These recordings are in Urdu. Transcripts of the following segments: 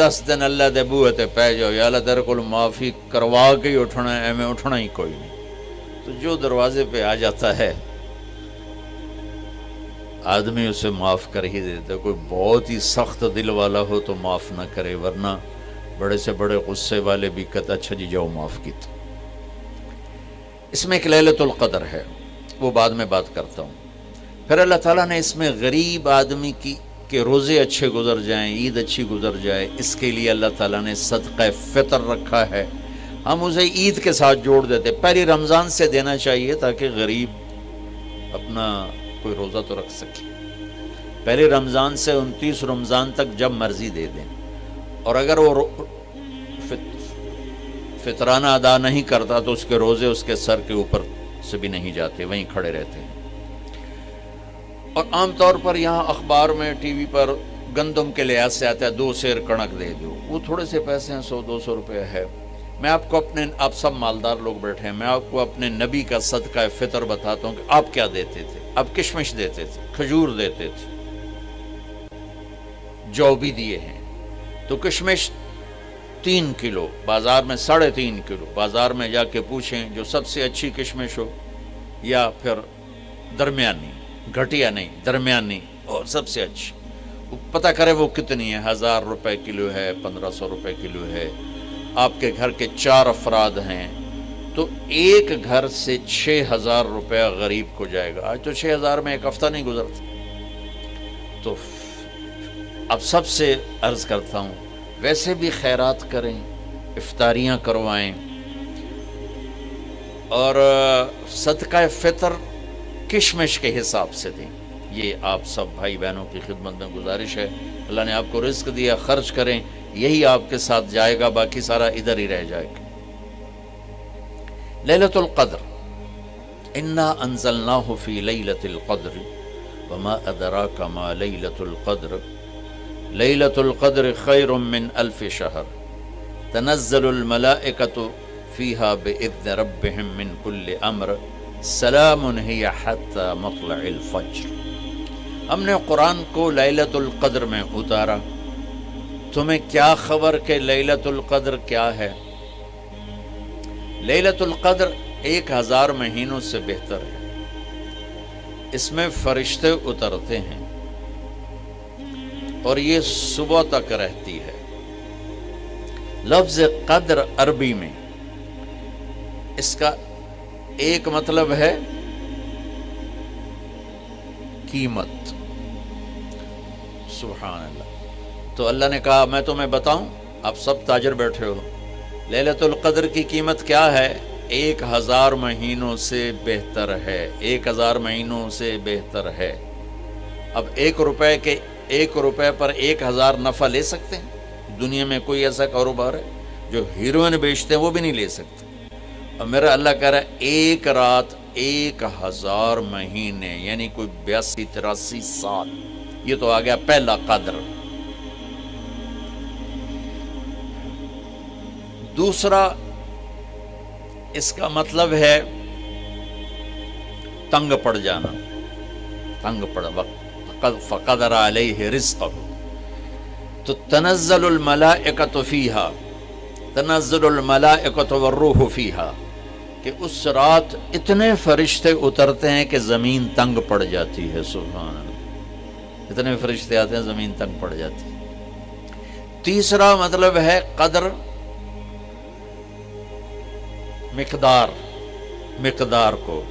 10 دن اللہ دے بوئے تے پہ جاؤ یا اللہ تیرے کو معافی کروا کے ہی اٹھنا ہے، ایویں اٹھنا ہی کوئی نہیں۔ تو جو دروازے پہ آ جاتا ہے آدمی اسے معاف کر ہی دیتا ہے۔ کوئی بہت ہی سخت دل والا ہو تو معاف نہ کرے، ورنہ بڑے سے بڑے غصے والے بھی کہتا اچھا جی جاؤ معاف کیتا۔ اس میں ایک لیلۃ القدر ہے، وہ بعد میں بات کرتا ہوں۔ پھر اللہ تعالیٰ نے اس میں غریب آدمی کی کہ روزے اچھے گزر جائیں، عید اچھی گزر جائے، اس کے لیے اللہ تعالیٰ نے صدقہ فطر رکھا ہے۔ ہم اسے عید کے ساتھ جوڑ دیتے، پہلی رمضان سے دینا چاہیے تاکہ غریب اپنا کوئی روزہ تو رکھ سکے۔ پہلی رمضان سے 29 رمضان تک جب مرضی دے دیں، اور اگر وہ فطرانہ ادا نہیں کرتا تو اس کے روزے اس کے سر کے اوپر سے بھی نہیں جاتے، وہیں کھڑے رہتے ہیں۔ اور عام طور پر یہاں اخبار میں ٹی وی پر گندم کے لحاظ سے آتا ہے 2 سیر کنک دے دو، وہ تھوڑے سے پیسے ہیں، 100-200 روپے ہے۔ میں آپ کو آپ سب مالدار لوگ بیٹھے ہیں، میں آپ کو اپنے نبی کا صدقہ فطر بتاتا ہوں کہ آپ کیا دیتے تھے۔ آپ کشمش دیتے تھے، کھجور دیتے تھے، جو بھی دیے ہیں۔ تو کشمش 3 کلو، بازار میں 3.5 کلو، بازار میں جا کے پوچھیں جو سب سے اچھی کشمش ہو یا پھر درمیانی، گھٹیا نہیں درمیانی اور سب سے اچھی، پتہ کرے وہ کتنی ہے، 1000 روپے کلو ہے، 1500 روپے کلو ہے۔ آپ کے گھر کے 4 افراد ہیں تو ایک گھر سے 6000 روپے غریب کو جائے گا۔ آج تو 6000 میں ایک ہفتہ نہیں گزرتا۔ تو اب سب سے عرض کرتا ہوں ویسے بھی خیرات کریں، افطاریاں کروائیں، اور صدقہ فطر کشمش کے حساب سے دیں۔ یہ آپ سب بھائی بہنوں کی خدمت میں گزارش ہے۔ اللہ نے آپ کو رزق دیا، خرچ کریں، یہی آپ کے ساتھ جائے گا، باقی سارا ادھر ہی رہ جائے گا۔ لیلۃ القدر، انا انزلناہ فی لیلۃ القدر وما ادراک ما لیلۃ القدر لیلۃ القدر خیر من 1000 شہر تنزل الملائکۃ فیہا بإذن ربہم من کل امر سلام ہی حتی مطلع الفجر۔ ہم نے قرآن کو لیلۃ القدر میں اتارا، تمہیں کیا خبر کہ لیلۃ القدر کیا ہے؟ لیلۃ القدر 1000 مہینوں سے بہتر ہے۔ اس میں فرشتے اترتے ہیں اور یہ صبح تک رہتی ہے۔ لفظ قدر عربی میں اس کا ایک مطلب ہے قیمت، سبحان اللہ۔ تو اللہ نے کہا میں تمہیں بتاؤں، آپ سب تاجر بیٹھے ہو، لیلۃ القدر کی قیمت کیا ہے؟ 1000 مہینوں سے بہتر ہے، 1000 مہینوں سے بہتر ہے۔ اب 1 روپے پر 1000 نفع لے سکتے ہیں؟ دنیا میں کوئی ایسا کاروبار ہے؟ جو ہیروئن بیچتے ہیں وہ بھی نہیں لے سکتے۔ اور میرا اللہ کہہ رہا ہے 1 رات 1000 مہینے، یعنی کوئی 82-83 سال۔ یہ تو آ گیا پہلا قدر۔ دوسرا اس کا مطلب ہے تنگ پڑ جانا، تنگ پڑ وقت، فقدر علیہ رزقہ۔ تو تنزل الملائکۃ فیہا، تنزل الملائکۃ والروح فیہا، کہ اس رات اتنے فرشتے اترتے ہیں کہ زمین تنگ پڑ جاتی ہے، سبحان اللہ، اتنے فرشتے آتے ہیں زمین تنگ پڑ جاتی ہے۔ تیسرا مطلب ہے قدر، مقدار کو،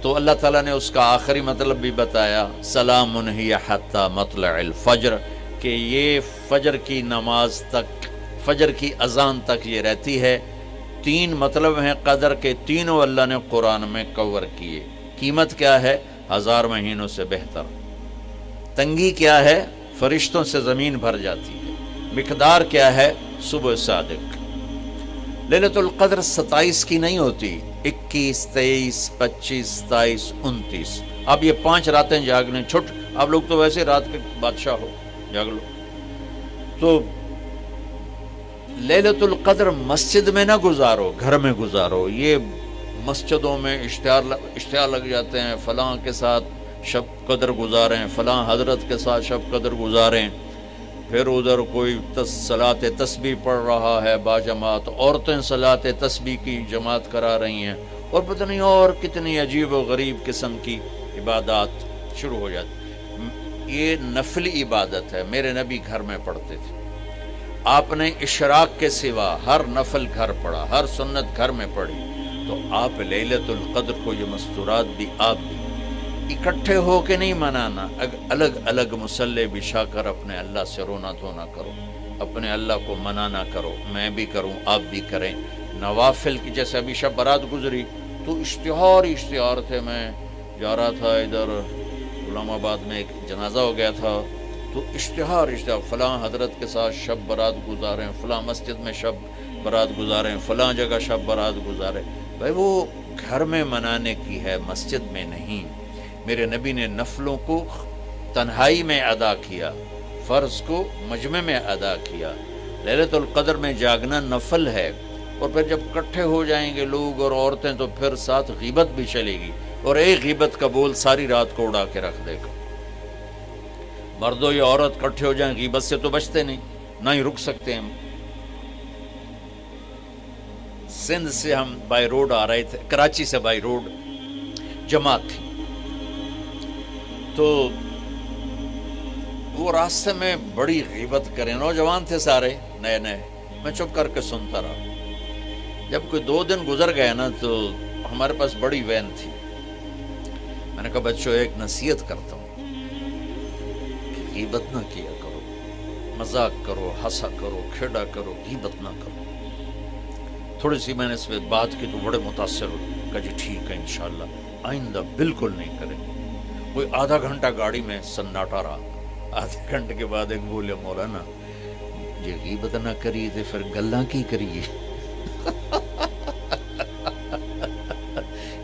تو اللہ تعالیٰ نے اس کا آخری مطلب بھی بتایا، سلام ہی حتی مطلع الفجر، کہ یہ فجر کی نماز تک، فجر کی اذان تک یہ رہتی ہے۔ 3 مطلب ہیں قدر کے، تینوں اللہ نے قرآن میں کور کیے۔ قیمت کیا ہے؟ 1000 مہینوں سے بہتر۔ تنگی کیا ہے؟ فرشتوں سے زمین بھر جاتی ہے۔ مقدار کیا ہے؟ صبح صادق۔ لیلۃ القدر 27 کی نہیں ہوتی، 21، 23، 25، 27، 29۔ اب یہ 5 راتیں جاگنے چھٹ، آپ لوگ تو ویسے رات کے بادشاہ ہو، جاگ لو۔ تو لیلۃ القدر مسجد میں نہ گزارو، گھر میں گزارو۔ یہ مسجدوں میں اشتہار لگ جاتے ہیں، فلاں کے ساتھ شب قدر گزاریں، فلاں حضرت کے ساتھ شب قدر گزاریں، پھر ادھر کوئی صلاۃ تسبیح پڑھ رہا ہے باجماعت، عورتیں صلاۃ تسبیح کی جماعت کرا رہی ہیں، اور پتہ نہیں اور کتنی عجیب و غریب قسم کی عبادات شروع ہو جاتی۔ یہ نفلی عبادت ہے، میرے نبی گھر میں پڑھتے تھے۔ آپ نے اشراق کے سوا ہر نفل گھر پڑھا، ہر سنت گھر میں پڑھی، تو آپ لیلۃ القدر کو یہ مستورات بھی آپ بھی اکٹھے ہو کے نہیں منانا، الگ الگ مصلی بچھا کر اپنے اللہ سے رونا دھونا کرو، اپنے اللہ کو منانا کرو، میں بھی کروں آپ بھی کریں۔ نوافل کی جیسے ابھی شب برات گزری تو اشتہار تھے، میں جا رہا تھا ادھر غلام آباد میں ایک جنازہ ہو گیا تھا، تو اشتہار فلاں حضرت کے ساتھ شب برات گزاریں، فلاں مسجد میں شب برات گزاریں، فلاں جگہ شب برات گزاریں۔ بھائی وہ گھر میں منانے کی ہے، مسجد میں نہیں۔ میرے نبی نے نفلوں کو تنہائی میں ادا کیا، فرض کو مجمع میں ادا کیا۔ لیلۃ القدر میں جاگنا نفل ہے، اور پھر جب اکٹھے ہو جائیں گے لوگ اور عورتیں تو پھر ساتھ غیبت بھی چلے گی، اور ایک غیبت کا بول ساری رات کو اڑا کے رکھ دے گا۔ مردوں یا عورت اکٹھے ہو جائیں، غیبت سے تو بچتے نہیں، نہ ہی رک سکتے ہم۔ سندھ سے ہم بائی روڈ آ رہے تھے، کراچی سے بائی روڈ جماعت تھی، تو وہ راستے میں بڑی غیبت کریں، نوجوان تھے سارے نئے نئے، میں چپ کر کے سنتا رہا۔ جب کوئی 2 دن گزر گئے نا تو ہمارے پاس بڑی وین تھی، میں نے کہا بچوں ایک نصیحت کرتا ہوں کہ غیبت نہ کیا کرو، مذاق کرو، ہنسا کرو، کھیڑا کرو، غیبت نہ کرو۔ تھوڑی سی میں نے اس پہ بات کی تو بڑے متاثر ہوئے، کہا جی ٹھیک ہے انشاءاللہ آئندہ بالکل نہیں کریں۔ کوئی آدھا گھنٹہ گاڑی میں سناٹا رہا، آدھے گھنٹے کے بعد ایک بولے مولانا یہ غیبت نہ کری تو پھر گلاں کی کریے۔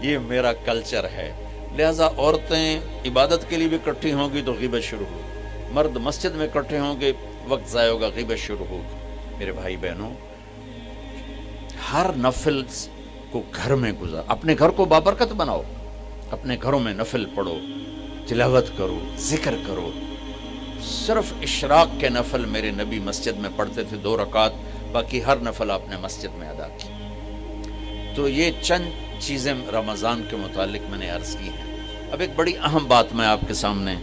یہ میرا کلچر ہے، لہٰذا عورتیں عبادت کے لیے بھی اکٹھی ہوں گی تو غیبت شروع ہوگی، مرد مسجد میں اکٹھے ہوں گے وقت ضائع ہوگا، غیبت شروع ہوگی۔ میرے بھائی بہنوں، ہر نفل کو گھر میں گزار، اپنے گھر کو بابرکت بناؤ، اپنے گھروں میں نفل پڑھو، تلاوت کرو، ذکر کرو۔ صرف اشراق کے نفل میرے نبی مسجد میں پڑھتے تھے 2 رکعت، باقی ہر نفل آپ نے مسجد میں ادا کی۔ تو یہ چند چیزیں رمضان کے متعلق میں نے عرض کی ہیں۔ اب ایک بڑی اہم بات میں آپ کے سامنے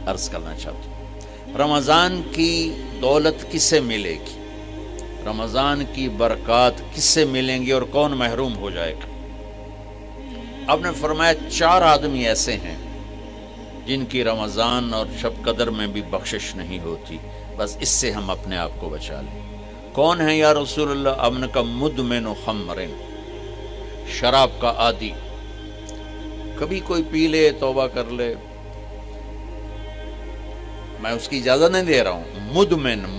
عرض کرنا چاہتا ہوں۔ رمضان کی دولت کس سے ملے گی؟ رمضان کی برکات کس سے ملیں گی اور کون محروم ہو جائے گا؟ آپ نے فرمایا 4 آدمی ایسے ہیں جن کی رمضان اور شب قدر میں بھی بخشش نہیں ہوتی، بس اس سے ہم اپنے آپ کو بچا لیں۔ کون ہے یا رسول اللہ؟ آپ نے کہا مدمن خمر، شراب کا عادی، کبھی کوئی پی لے توبہ کر لے، میں اس کی اجازت نہیں دے رہا ہوں۔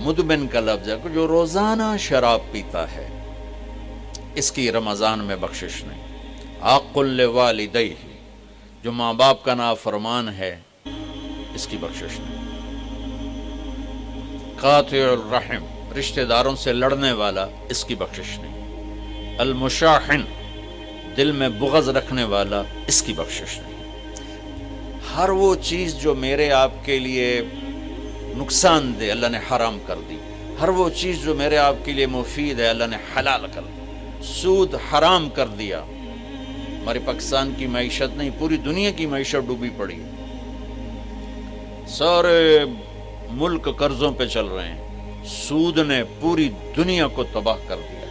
مدمن کا لفظ ہے جو روزانہ شراب پیتا ہے، اس کی رمضان میں بخشش نہیں۔ عاق لوالدیہ، جو ماں باپ کا نافرمان ہے، اس کی بخشش نہیں۔ قاطع الرحم، رشتہ داروں سے لڑنے والا، اس کی بخشش نہیں۔ المشاحن، دل میں بغض رکھنے والا، اس کی بخشش نہیں۔ ہر وہ چیز جو میرے آپ کے لیے نقصان دہ اللہ نے حرام کر دی، ہر وہ چیز جو میرے آپ کے لیے مفید ہے اللہ نے حلال کر دی۔ سود حرام کر دیا۔ ہمارے پاکستان کی معیشت نہیں، پوری دنیا کی معیشت ڈوبی پڑی، سارے ملک قرضوں پہ چل رہے ہیں، سود نے پوری دنیا کو تباہ کر دیا۔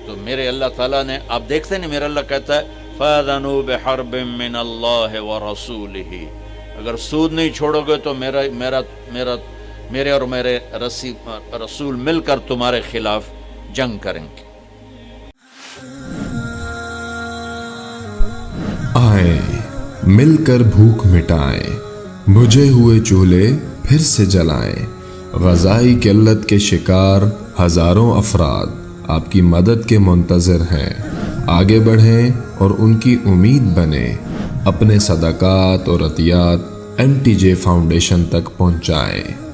تو میرے اللہ تعالیٰ نے، آپ دیکھتے نہیں، میرا اللہ کہتا ہے فَأَذَنُوا بِحَرْبٍ مِّنَ اللَّهِ وَرَسُولِهِ، اگر سود نہیں چھوڑو گے تو میرے اور میرے رسول مل کر تمہارے خلاف جنگ کریں گے۔ آئے مل کر بھوک مٹائیں، بجھے ہوئے چولہے پھر سے جلائیں۔ غذائی قلت کے شکار ہزاروں افراد آپ کی مدد کے منتظر ہیں۔ آگے بڑھیں اور ان کی امید بنیں۔ اپنے صدقات اور عطیات MTJ فاؤنڈیشن تک پہنچائیں۔